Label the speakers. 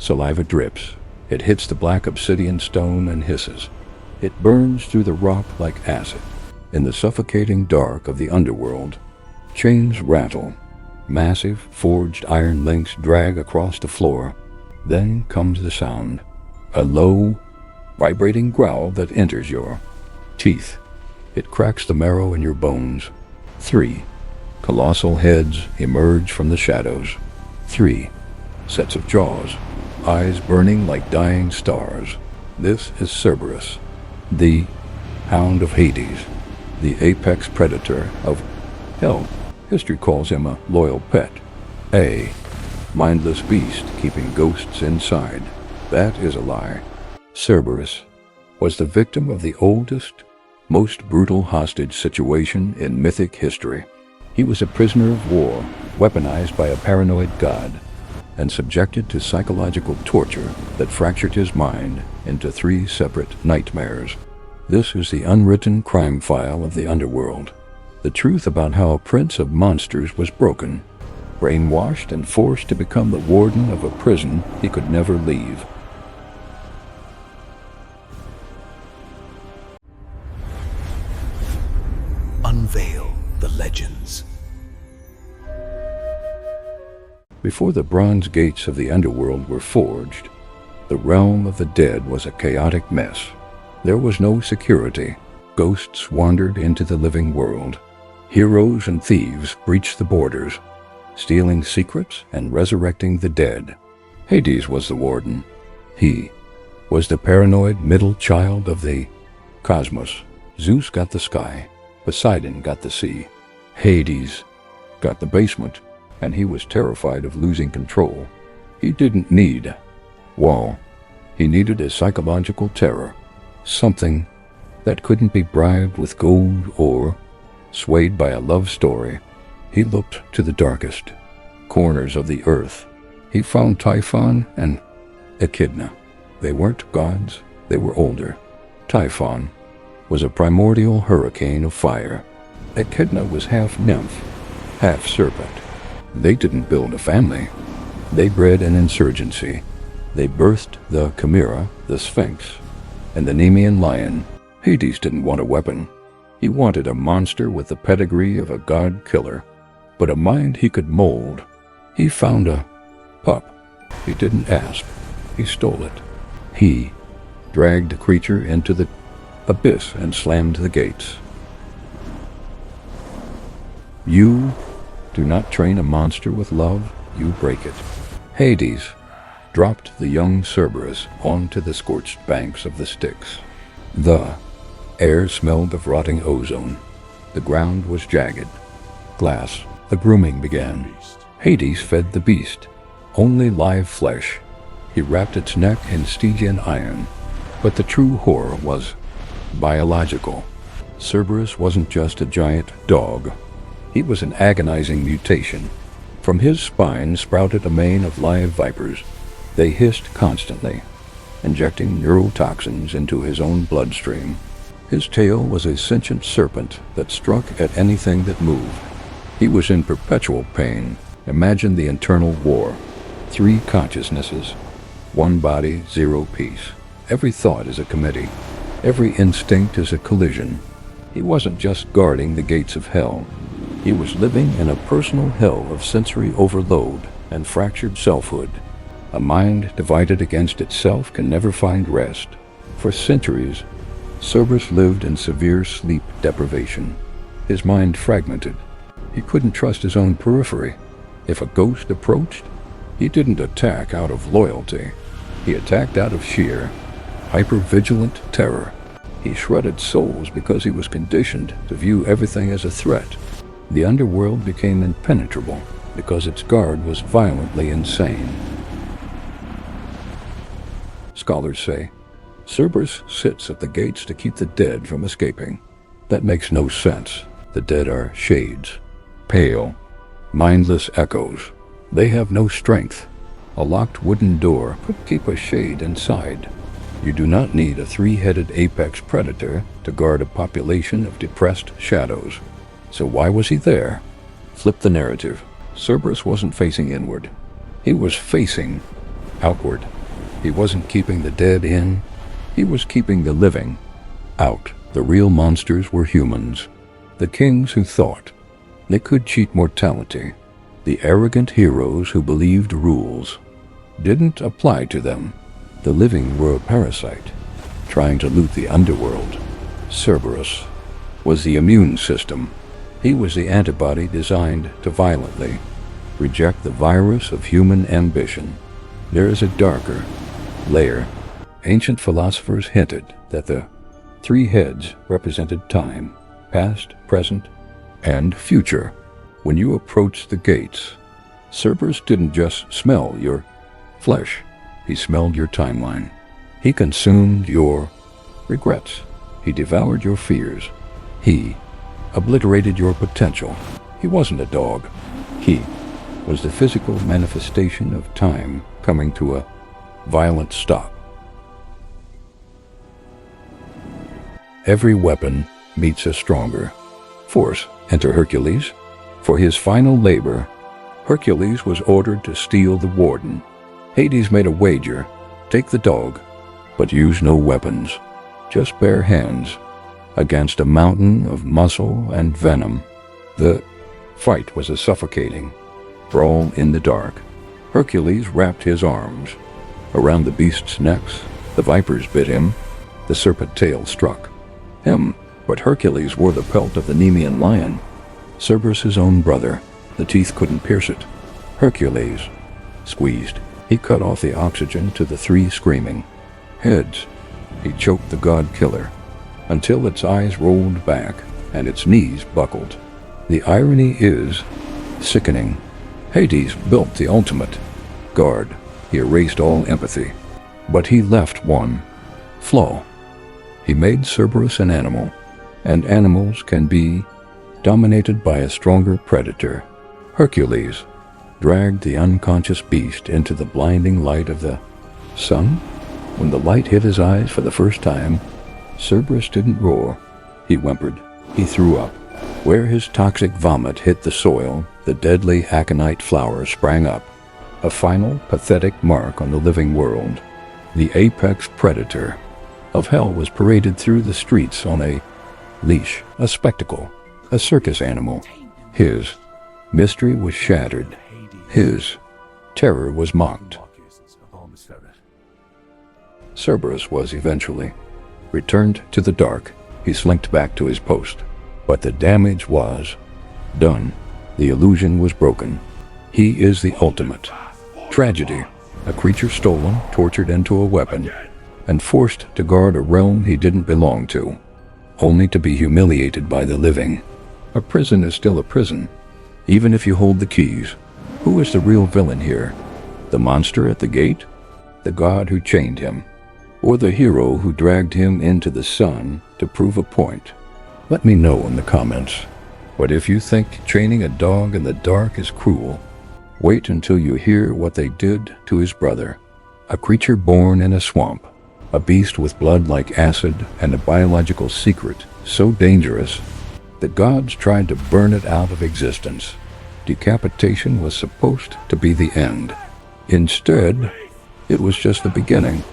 Speaker 1: Saliva drips. It hits the black obsidian stone and hisses. It burns through the rock like acid. In the suffocating dark of the underworld, chains rattle. Massive, forged iron links drag across the floor. Then comes the sound. A low, vibrating growl that enters your teeth. It cracks the marrow in your bones. 3 colossal heads emerge from the shadows. 3 sets of jaws, eyes burning like dying stars. This is Cerberus, the Hound of Hades, the apex predator of hell. History calls him a loyal pet, a mindless beast keeping ghosts inside. That is a lie. Cerberus was the victim of the oldest, most brutal hostage situation in mythic history. He was a prisoner of war, weaponized by a paranoid god, and subjected to psychological torture that fractured his mind into 3 separate nightmares. This is the unwritten crime file of the Underworld. The truth about how a prince of monsters was broken, brainwashed and forced to become the warden of a prison he could never leave.
Speaker 2: Unveil the legends.
Speaker 1: Before the bronze gates of the underworld were forged, the realm of the dead was a chaotic mess. There was no security. Ghosts wandered into the living world. Heroes and thieves breached the borders, stealing secrets and resurrecting the dead. Hades was the warden. He was the paranoid middle child of the cosmos. Zeus got the sky. Poseidon got the sea. Hades got the basement, and he was terrified of losing control. He didn't need wall. He needed a psychological terror, something that couldn't be bribed with gold or swayed by a love story. He looked to the darkest corners of the earth. He found Typhon and Echidna. They weren't gods, they were older. Typhon was a primordial hurricane of fire. Echidna was half nymph, half serpent. They didn't build a family. They bred an insurgency. They birthed the Chimera, the Sphinx, and the Nemean lion. Hades didn't want a weapon. He wanted a monster with the pedigree of a god-killer, but a mind he could mold. He found a pup. He didn't ask. He stole it. He dragged the creature into the abyss and slammed the gates. You do not train a monster with love, you break it. Hades dropped the young Cerberus onto the scorched banks of the Styx. The air smelled of rotting ozone. The ground was jagged. Glass. The grooming began. Hades fed the beast. Only live flesh. He wrapped its neck in Stygian iron. But the true horror was biological. Cerberus wasn't just a giant dog. He was an agonizing mutation. From his spine sprouted a mane of live vipers. They hissed constantly, injecting neurotoxins into his own bloodstream. His tail was a sentient serpent that struck at anything that moved. He was in perpetual pain. Imagine the internal war. 3 consciousnesses. 1 body, 0 peace. Every thought is a committee. Every instinct is a collision. He wasn't just guarding the gates of hell. He was living in a personal hell of sensory overload and fractured selfhood. A mind divided against itself can never find rest. For centuries, Cerberus lived in severe sleep deprivation. His mind fragmented. He couldn't trust his own periphery. If a ghost approached, he didn't attack out of loyalty. He attacked out of sheer, hyper-vigilant terror. He shredded souls because he was conditioned to view everything as a threat. The underworld became impenetrable because its guard was violently insane. Scholars say, Cerberus sits at the gates to keep the dead from escaping. That makes no sense. The dead are shades, pale, mindless echoes. They have no strength. A locked wooden door could keep a shade inside. You do not need a 3-headed apex predator to guard a population of depressed shadows. So why was he there? Flip the narrative. Cerberus wasn't facing inward. He was facing outward. He wasn't keeping the dead in, he was keeping the living out. The real monsters were humans, the kings who thought they could cheat mortality, the arrogant heroes who believed rules didn't apply to them. The living were a parasite, trying to loot the underworld. Cerberus was the immune system. He was the antibody designed to violently reject the virus of human ambition. There is a darker layer. Ancient philosophers hinted that the three heads represented time, past, present, and future. When you approached the gates, Cerberus didn't just smell your flesh, he smelled your timeline. He consumed your regrets. He devoured your fears. He obliterated your potential. He wasn't a dog. He was the physical manifestation of time coming to a violent stop. Every weapon meets a stronger force. Enter Hercules. For his final labor, Hercules was ordered to steal the Warden. Hades made a wager: take the dog, but use no weapons, just bare hands, against a mountain of muscle and venom. The fight was a suffocating brawl in the dark. Hercules wrapped his arms around the beast's necks. The vipers bit him. The serpent tail struck him, but Hercules wore the pelt of the Nemean lion, Cerberus' own brother. The teeth couldn't pierce it. Hercules squeezed. He cut off the oxygen to the three screaming heads. He choked the god killer until its eyes rolled back and its knees buckled. The irony is sickening. Hades built the ultimate guard. He erased all empathy, but he left one flaw. He made Cerberus an animal, and animals can be dominated by a stronger predator. Hercules dragged the unconscious beast into the blinding light of the sun. When the light hit his eyes for the first time, Cerberus didn't roar. He whimpered. He threw up. Where his toxic vomit hit the soil, the deadly aconite flower sprang up, a final, pathetic mark on the living world. The apex predator of hell was paraded through the streets on a leash, a spectacle, a circus animal. His mystery was shattered. His terror was mocked. Cerberus was eventually returned to the dark. He slinked back to his post. But the damage was done. The illusion was broken. He is the ultimate tragedy, a creature stolen, tortured into a weapon, and forced to guard a realm he didn't belong to, only to be humiliated by the living. A prison is still a prison, even if you hold the keys. Who is the real villain here? The monster at the gate? The god who chained him? Or the hero who dragged him into the sun to prove a point? Let me know in the comments. But if you think training a dog in the dark is cruel, wait until you hear what they did to his brother, a creature born in a swamp, a beast with blood like acid and a biological secret so dangerous the gods tried to burn it out of existence. Decapitation was supposed to be the end. Instead, it was just the beginning.